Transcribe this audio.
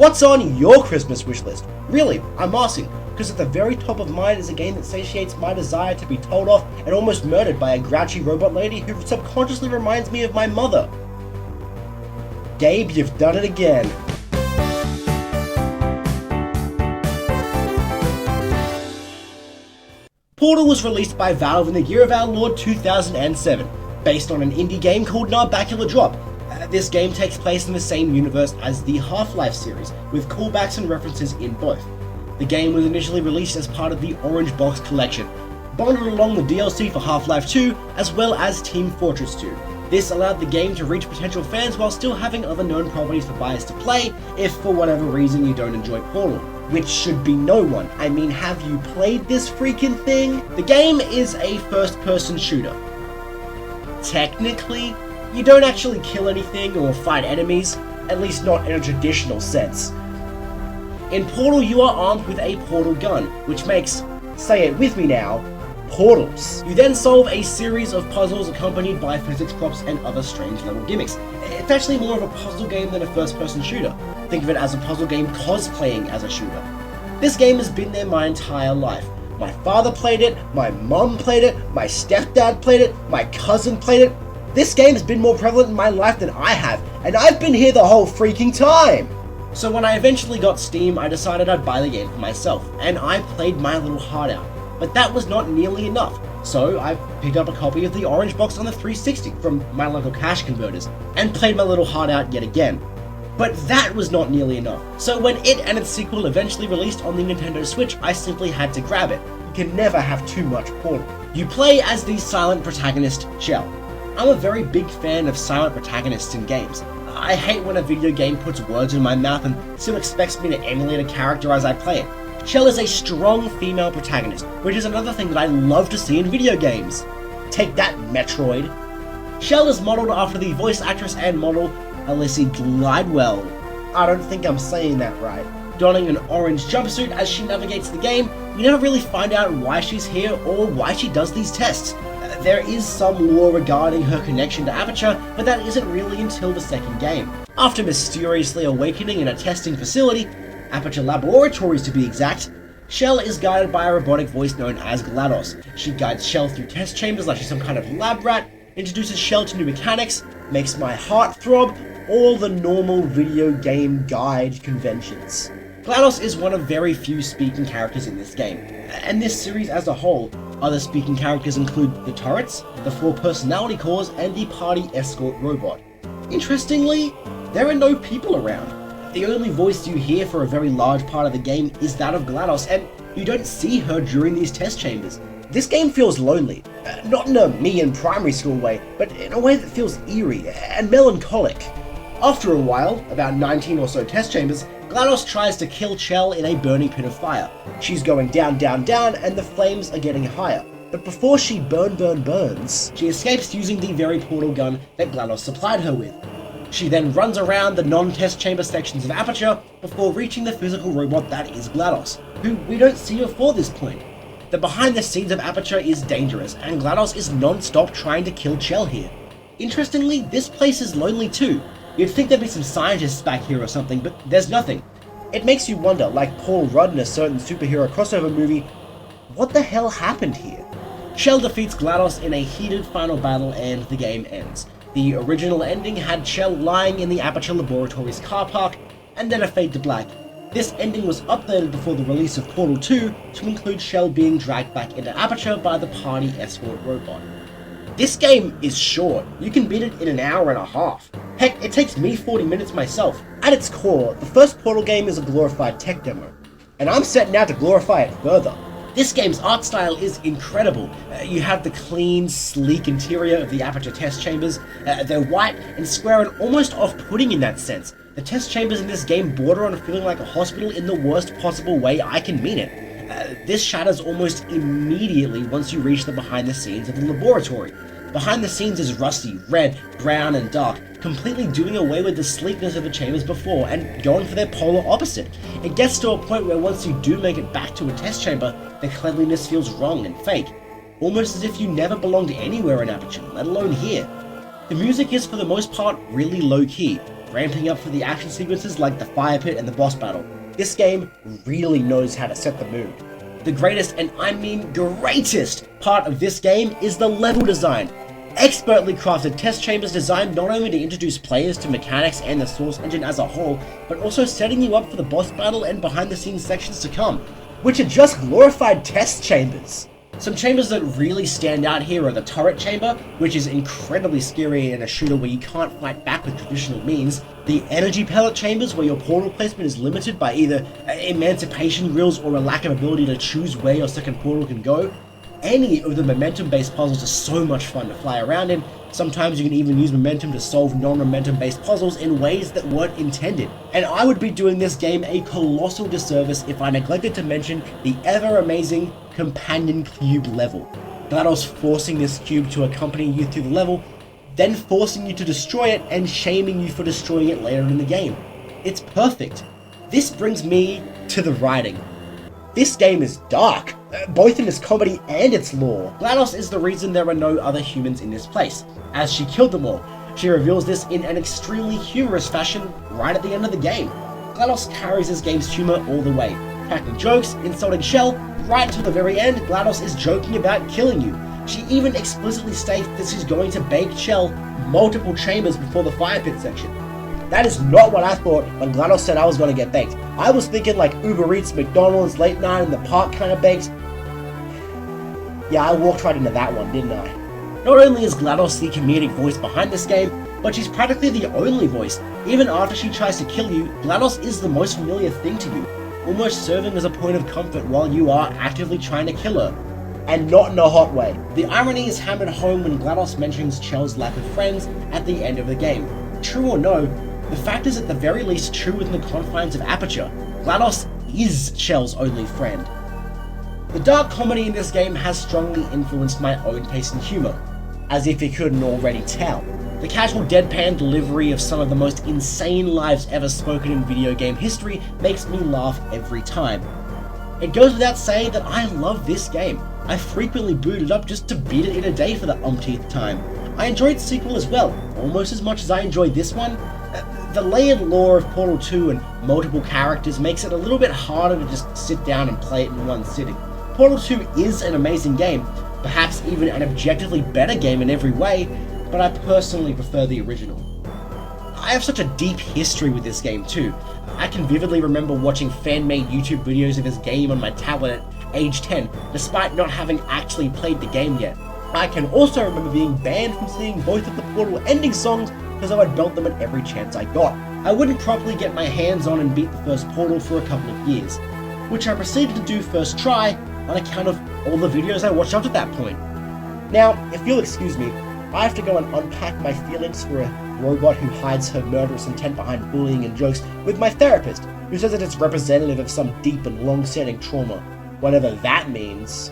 What's on your Christmas wish list? Really, I'm asking, because at the very top of mine is a game that satiates my desire to be told off and almost murdered by a grouchy robot lady who subconsciously reminds me of my mother. Gabe, you've done it again. Portal was released by Valve in the year of our Lord 2007, based on an indie game called Narbacular Drop. This game takes place in the same universe as the Half-Life series, with callbacks and references in both. The game was initially released as part of the Orange Box collection, bundled along the DLC for Half-Life 2, as well as Team Fortress 2. This allowed the game to reach potential fans while still having other known properties for buyers to play, if for whatever reason you don't enjoy Portal. Which should be no one. I mean, have you played this freaking thing? The game is a first-person shooter. Technically, you don't actually kill anything or fight enemies, at least not in a traditional sense. In Portal, you are armed with a portal gun, which makes, say it with me now, portals. You then solve a series of puzzles accompanied by physics props and other strange level gimmicks. It's actually more of a puzzle game than a first-person shooter. Think of it as a puzzle game cosplaying as a shooter. This game has been there my entire life. My father played it, my mum played it, my stepdad played it, my cousin played it. This game has been more prevalent in my life than I have, and I've been here the whole freaking time! So when I eventually got Steam, I decided I'd buy the game for myself, and I played my little heart out. But that was not nearly enough, so I picked up a copy of the Orange Box on the 360 from my local cash converters, and played my little heart out yet again. But that was not nearly enough, so when it and its sequel eventually released on the Nintendo Switch, I simply had to grab it. You can never have too much Portal. You play as the silent protagonist, Chell. I'm a very big fan of silent protagonists in games. I hate when a video game puts words in my mouth and still expects me to emulate a character as I play it. Chell is a strong female protagonist, which is another thing that I love to see in video games. Take that, Metroid. Chell is modelled after the voice actress and model Alyssa Glidewell. I don't think I'm saying that right. Donning an orange jumpsuit as she navigates the game, we never really find out why she's here or why she does these tests. There is some lore regarding her connection to Aperture, but that isn't really until the second game. After mysteriously awakening in a testing facility, Aperture Laboratories to be exact, Chell is guided by a robotic voice known as GLaDOS. She guides Chell through test chambers like she's some kind of lab rat, introduces Chell to new mechanics, makes my heart throb, all the normal video game guide conventions. GLaDOS is one of very few speaking characters in this game, and this series as a whole. Other speaking characters include the turrets, the 4 personality cores, and the party escort robot. Interestingly, there are no people around. The only voice you hear for a very large part of the game is that of GLaDOS, and you don't see her during these test chambers. This game feels lonely, not in a me in primary school way, but in a way that feels eerie and melancholic. After a while, about 19 or so test chambers, GLaDOS tries to kill Chell in a burning pit of fire. She's going down, down, down, and the flames are getting higher. But before she burns, she escapes using the very portal gun that GLaDOS supplied her with. She then runs around the non-test chamber sections of Aperture before reaching the physical robot that is GLaDOS, who we don't see before this point. The behind the scenes of Aperture is dangerous, and GLaDOS is non-stop trying to kill Chell here. Interestingly, this place is lonely too. You'd think there'd be some scientists back here or something, but there's nothing. It makes you wonder, like Paul Rudd in a certain superhero crossover movie, what the hell happened here? Chell defeats GLaDOS in a heated final battle and the game ends. The original ending had Chell lying in the Aperture Laboratories car park, and then a fade to black. This ending was updated before the release of Portal 2 to include Chell being dragged back into Aperture by the party escort robot. This game is short. You can beat it in an hour and a half. Heck, it takes me 40 minutes myself. At its core, the first Portal game is a glorified tech demo, and I'm setting out to glorify it further. This game's art style is incredible. You have the clean, sleek interior of the Aperture test chambers. They're white and square and almost off-putting in that sense. The test chambers in this game border on feeling like a hospital in the worst possible way I can mean it. This shatters almost immediately once you reach the behind the scenes of the laboratory. Behind the scenes is rusty, red, brown, and dark, completely doing away with the sleekness of the chambers before and going for their polar opposite. It gets to a point where once you do make it back to a test chamber, the cleanliness feels wrong and fake, almost as if you never belonged anywhere in Aperture, let alone here. The music is for the most part really low-key. ramping up for the action sequences like the fire pit and the boss battle. This game really knows how to set the mood. The greatest, and I mean greatest, part of this game is the level design. Expertly crafted test chambers designed not only to introduce players to mechanics and the source engine as a whole, but also setting you up for the boss battle and behind the scenes sections to come, which are just glorified test chambers. Some chambers that really stand out here are the turret chamber, which is incredibly scary in a shooter where you can't fight back with traditional means, the energy pellet chambers where your portal placement is limited by either emancipation grills or a lack of ability to choose where your second portal can go. Any of the momentum-based puzzles are so much fun to fly around in. Sometimes you can even use momentum to solve non-momentum-based puzzles in ways that weren't intended. And I would be doing this game a colossal disservice if I neglected to mention the ever-amazing companion cube level. GLaDOS forcing this cube to accompany you through the level, then forcing you to destroy it and shaming you for destroying it later in the game. It's perfect. This brings me to the writing. This game is dark, both in its comedy and its lore. GLaDOS is the reason there are no other humans in this place, as she killed them all. She reveals this in an extremely humorous fashion right at the end of the game. GLaDOS carries this game's humor all the way, cracking jokes, insulting Shell, right until the very end. GLaDOS is joking about killing you. She even explicitly states that she's going to bake Shell multiple chambers before the fire pit section. That is not what I thought when GLaDOS said I was going to get baked. I was thinking like Uber Eats, McDonald's, late night in the park kind of baked. Yeah, I walked right into that one, didn't I? Not only is GLaDOS the comedic voice behind this game, but she's practically the only voice. Even after she tries to kill you, GLaDOS is the most familiar thing to you, almost serving as a point of comfort while you are actively trying to kill her. And not in a hot way. The irony is hammered home when GLaDOS mentions Chell's lack of friends at the end of the game. True or no, the fact is at the very least true within the confines of Aperture. GLaDOS is Chell's only friend. The dark comedy in this game has strongly influenced my own taste in humour, as if you couldn't already tell. The casual deadpan delivery of some of the most insane lives ever spoken in video game history makes me laugh every time. It goes without saying that I love this game. I frequently boot it up just to beat it in a day for the umpteenth time. I enjoyed the sequel as well, almost as much as I enjoyed this one. The layered lore of Portal 2 and multiple characters makes it a little bit harder to just sit down and play it in one sitting. Portal 2 is an amazing game, perhaps even an objectively better game in every way, but I personally prefer the original. I have such a deep history with this game too. I can vividly remember watching fan-made YouTube videos of this game on my tablet at age 10, despite not having actually played the game yet. I can also remember being banned from singing both of the Portal ending songs because I would belt them at every chance I got. I wouldn't properly get my hands on and beat the first Portal for a couple of years, which I proceeded to do first try on account of all the videos I watched up to that point. Now, if you'll excuse me, I have to go and unpack my feelings for a robot who hides her murderous intent behind bullying and jokes with my therapist, who says that it's representative of some deep and long-standing trauma, whatever that means.